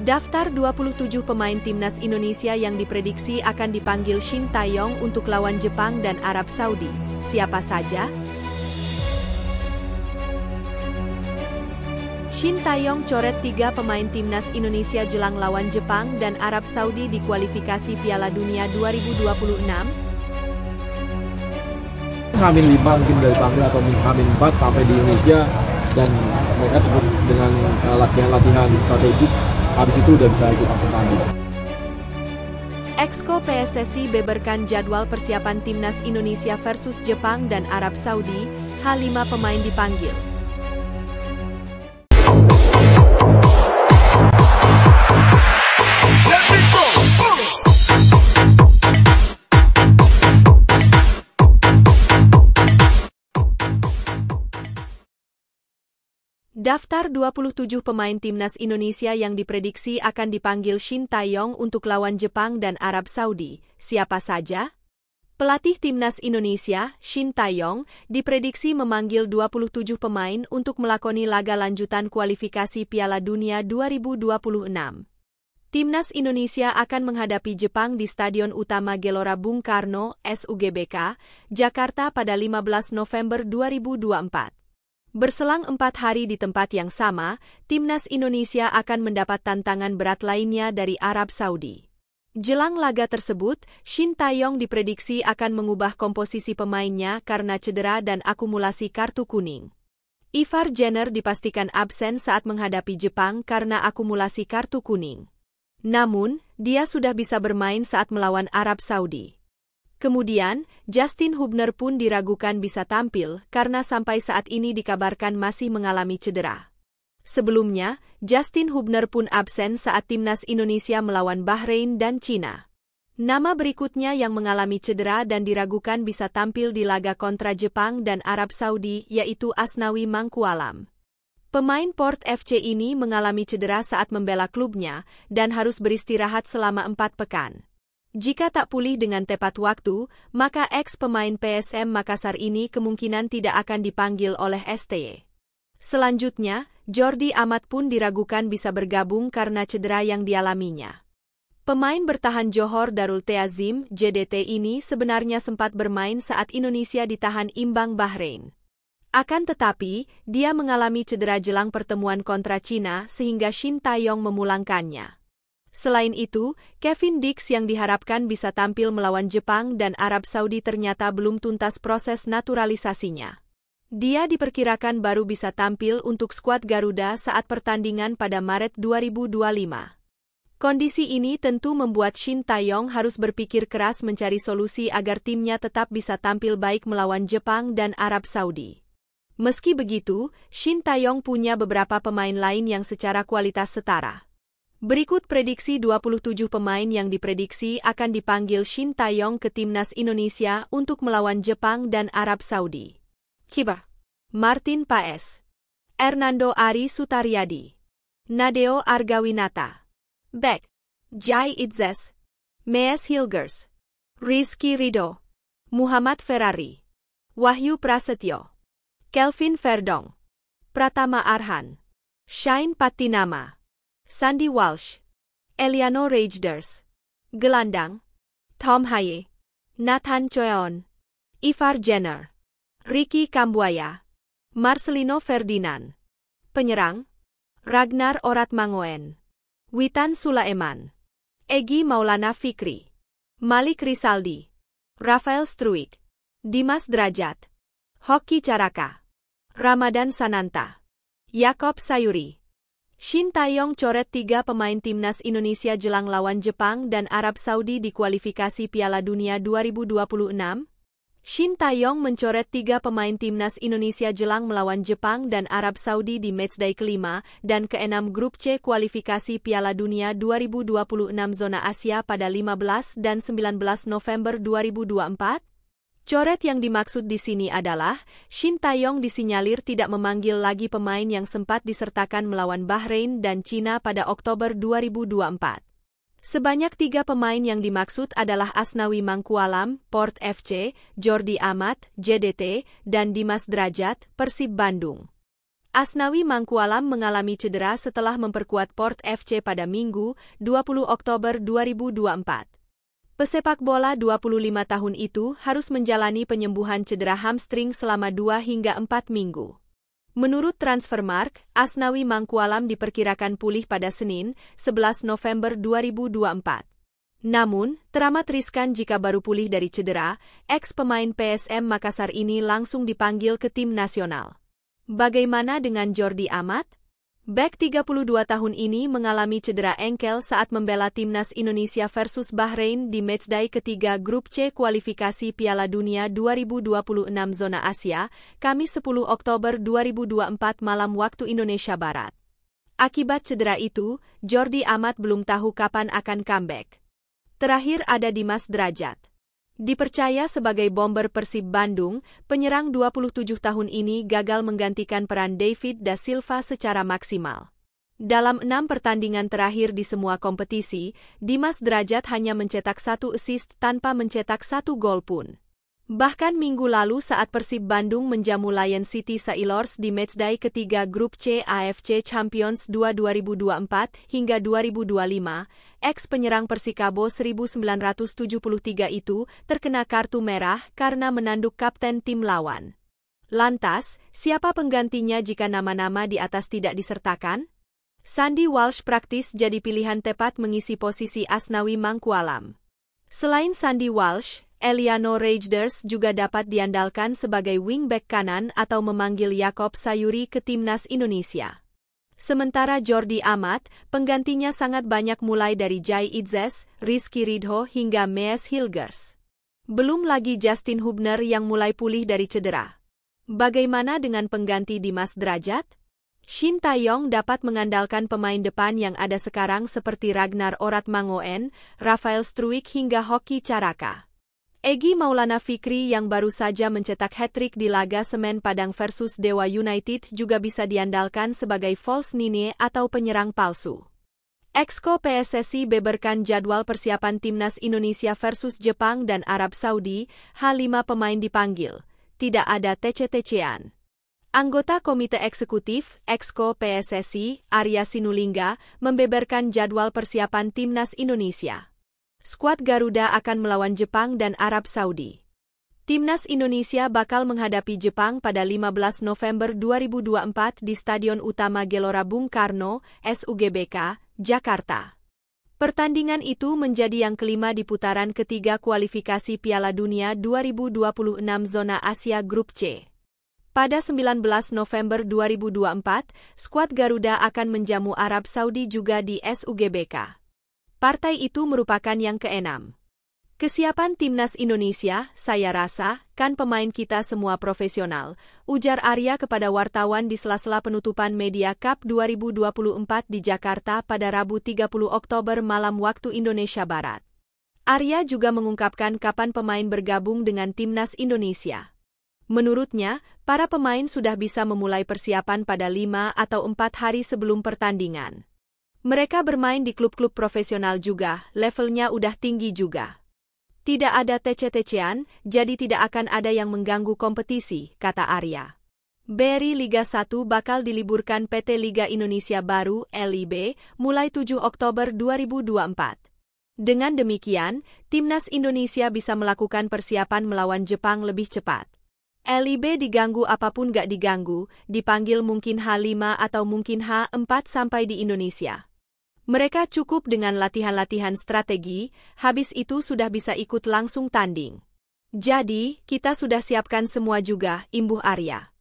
Daftar 27 pemain timnas Indonesia yang diprediksi akan dipanggil Shin Tae-yong untuk lawan Jepang dan Arab Saudi. Siapa saja? Shin Tae-yong coret 3 pemain timnas Indonesia jelang lawan Jepang dan Arab Saudi di kualifikasi Piala Dunia 2026. H-5 mungkin dari panggil atau H-4 sampai di Indonesia dan mereka cukup dengan latihan-latihan strategik. Habis itu udah bisa ikut pertanding. Exco PSSI beberkan jadwal persiapan timnas Indonesia versus Jepang dan Arab Saudi. H5 pemain dipanggil. Daftar 27 pemain timnas Indonesia yang diprediksi akan dipanggil Shin Tae-yong untuk lawan Jepang dan Arab Saudi. Siapa saja? Pelatih timnas Indonesia, Shin Tae-yong, diprediksi memanggil 27 pemain untuk melakoni laga lanjutan kualifikasi Piala Dunia 2026. Timnas Indonesia akan menghadapi Jepang di Stadion Utama Gelora Bung Karno, SUGBK, Jakarta pada 15 November 2024. Berselang 4 hari di tempat yang sama, timnas Indonesia akan mendapat tantangan berat lainnya dari Arab Saudi. Jelang laga tersebut, Shin Tae-yong diprediksi akan mengubah komposisi pemainnya karena cedera dan akumulasi kartu kuning. Ivar Jenner dipastikan absen saat menghadapi Jepang karena akumulasi kartu kuning. Namun, dia sudah bisa bermain saat melawan Arab Saudi. Kemudian, Justin Hubner pun diragukan bisa tampil karena sampai saat ini dikabarkan masih mengalami cedera. Sebelumnya, Justin Hubner pun absen saat timnas Indonesia melawan Bahrain dan Cina. Nama berikutnya yang mengalami cedera dan diragukan bisa tampil di laga kontra Jepang dan Arab Saudi yaitu Asnawi Mangkualam. Pemain Port FC ini mengalami cedera saat membela klubnya dan harus beristirahat selama 4 pekan. Jika tak pulih dengan tepat waktu, maka ex-pemain PSM Makassar ini kemungkinan tidak akan dipanggil oleh STY. Selanjutnya, Jordi Amat pun diragukan bisa bergabung karena cedera yang dialaminya. Pemain bertahan Johor Darul Teazim, JDT ini sebenarnya sempat bermain saat Indonesia ditahan imbang Bahrain. Akan tetapi, dia mengalami cedera jelang pertemuan kontra Cina sehingga Shin Tae-yong memulangkannya. Selain itu, Kevin Dix yang diharapkan bisa tampil melawan Jepang dan Arab Saudi ternyata belum tuntas proses naturalisasinya. Dia diperkirakan baru bisa tampil untuk skuad Garuda saat pertandingan pada Maret 2025. Kondisi ini tentu membuat Shin Tae-yong harus berpikir keras mencari solusi agar timnya tetap bisa tampil baik melawan Jepang dan Arab Saudi. Meski begitu, Shin Tae-yong punya beberapa pemain lain yang secara kualitas setara. Berikut prediksi 27 pemain yang diprediksi akan dipanggil Shin Tae-yong ke timnas Indonesia untuk melawan Jepang dan Arab Saudi. Kiper: Martin Paes, Hernando Ari Sutaryadi, Nadeo Argawinata. Back: Jai Itzes, Mees Hilgers, Rizky Ridho, Muhammad Ferrari, Wahyu Prasetyo, Kelvin Verdong, Pratama Arhan, Shine Patinama, Sandy Walsh, Eliano Rejders. Gelandang: Tom Haye, Nathan Choeon, Ivar Jenner, Ricky Kambuaya, Marcelino Ferdinand. Penyerang: Ragnar Oratmangoen, Witan Sulaiman, Egy Maulana Fikri, Malik Rizaldi, Rafael Struik, Dimas Drajat, Hoki Caraka, Ramadan Sananta, Yakob Sayuri. Shin Tae-yong coret 3 pemain timnas Indonesia jelang lawan Jepang dan Arab Saudi di kualifikasi Piala Dunia 2026. Shin Tae-yong mencoret 3 pemain timnas Indonesia jelang melawan Jepang dan Arab Saudi di matchday kelima dan ke-6 grup C kualifikasi Piala Dunia 2026 zona Asia pada 15 dan 19 November 2024. Coret yang dimaksud di sini adalah, Shin Tae-yong disinyalir tidak memanggil lagi pemain yang sempat disertakan melawan Bahrain dan Cina pada Oktober 2024. Sebanyak 3 pemain yang dimaksud adalah Asnawi Mangkualam, Port FC, Jordi Amat, JDT, dan Dimas Drajat, Persib Bandung. Asnawi Mangkualam mengalami cedera setelah memperkuat Port FC pada Minggu, 20 Oktober 2024. Pesepak bola 25 tahun itu harus menjalani penyembuhan cedera hamstring selama 2 hingga 4 minggu. Menurut Transfermarkt, Asnawi Mangkualam diperkirakan pulih pada Senin, 11 November 2024. Namun, teramat riskan jika baru pulih dari cedera, ex-pemain PSM Makassar ini langsung dipanggil ke tim nasional. Bagaimana dengan Jordi Amat? Bek 32 tahun ini mengalami cedera engkel saat membela timnas Indonesia versus Bahrain di matchday ketiga Grup C kualifikasi Piala Dunia 2026 zona Asia, Kamis 10 Oktober 2024 malam waktu Indonesia Barat. Akibat cedera itu, Jordi Amat belum tahu kapan akan comeback. Terakhir ada Dimas Drajat. Dipercaya sebagai bomber Persib Bandung, penyerang 27 tahun ini gagal menggantikan peran David da Silva secara maksimal. Dalam 6 pertandingan terakhir di semua kompetisi, Dimas Drajat hanya mencetak 1 assist tanpa mencetak 1 gol pun. Bahkan minggu lalu saat Persib Bandung menjamu Lion City Sailors di matchday ketiga Grup C AFC Champions 2024 hingga 2025, ex-penyerang Persikabo 1973 itu terkena kartu merah karena menanduk kapten tim lawan. Lantas, siapa penggantinya jika nama-nama di atas tidak disertakan? Sandy Walsh praktis jadi pilihan tepat mengisi posisi Asnawi Mangkualam. Selain Sandy Walsh, Eliano Reijers juga dapat diandalkan sebagai wingback kanan atau memanggil Yakob Sayuri ke timnas Indonesia. Sementara Jordi Amat, penggantinya sangat banyak mulai dari Jai Itzes, Rizky Ridho hingga Mees Hilgers. Belum lagi Justin Hubner yang mulai pulih dari cedera. Bagaimana dengan pengganti Dimas Drajat? Shin Tae-yong dapat mengandalkan pemain depan yang ada sekarang seperti Ragnar Oratmangoen, Rafael Struijk hingga Hoki Caraka. Egy Maulana Fikri yang baru saja mencetak hat-trick di laga Semen Padang versus Dewa United juga bisa diandalkan sebagai false nine atau penyerang palsu. Exco PSSI beberkan jadwal persiapan timnas Indonesia versus Jepang dan Arab Saudi, H5 pemain dipanggil, tidak ada TC-TC-an. Anggota Komite Eksekutif, Exco PSSI, Arya Sinulinga, membeberkan jadwal persiapan timnas Indonesia. Skuad Garuda akan melawan Jepang dan Arab Saudi. Timnas Indonesia bakal menghadapi Jepang pada 15 November 2024 di Stadion Utama Gelora Bung Karno, SUGBK, Jakarta. Pertandingan itu menjadi yang kelima di putaran ketiga kualifikasi Piala Dunia 2026 zona Asia Grup C. Pada 19 November 2024, skuad Garuda akan menjamu Arab Saudi juga di SUGBK. Partai itu merupakan yang ke-6. Kesiapan timnas Indonesia, saya rasa, kan pemain kita semua profesional, ujar Arya kepada wartawan di sela-sela penutupan Media Cup 2024 di Jakarta pada Rabu 30 Oktober malam waktu Indonesia Barat. Arya juga mengungkapkan kapan pemain bergabung dengan timnas Indonesia. Menurutnya, para pemain sudah bisa memulai persiapan pada 5 atau 4 hari sebelum pertandingan. Mereka bermain di klub-klub profesional juga, levelnya udah tinggi juga. Tidak ada TC-TC-an, jadi tidak akan ada yang mengganggu kompetisi, kata Arya. BRI Liga 1 bakal diliburkan PT Liga Indonesia Baru, LIB, mulai 7 Oktober 2024. Dengan demikian, timnas Indonesia bisa melakukan persiapan melawan Jepang lebih cepat. LIB diganggu apapun gak diganggu, dipanggil mungkin H5 atau mungkin H4 sampai di Indonesia. Mereka cukup dengan latihan-latihan strategi, habis itu sudah bisa ikut langsung tanding. Jadi, kita sudah siapkan semua juga, imbuh Arya.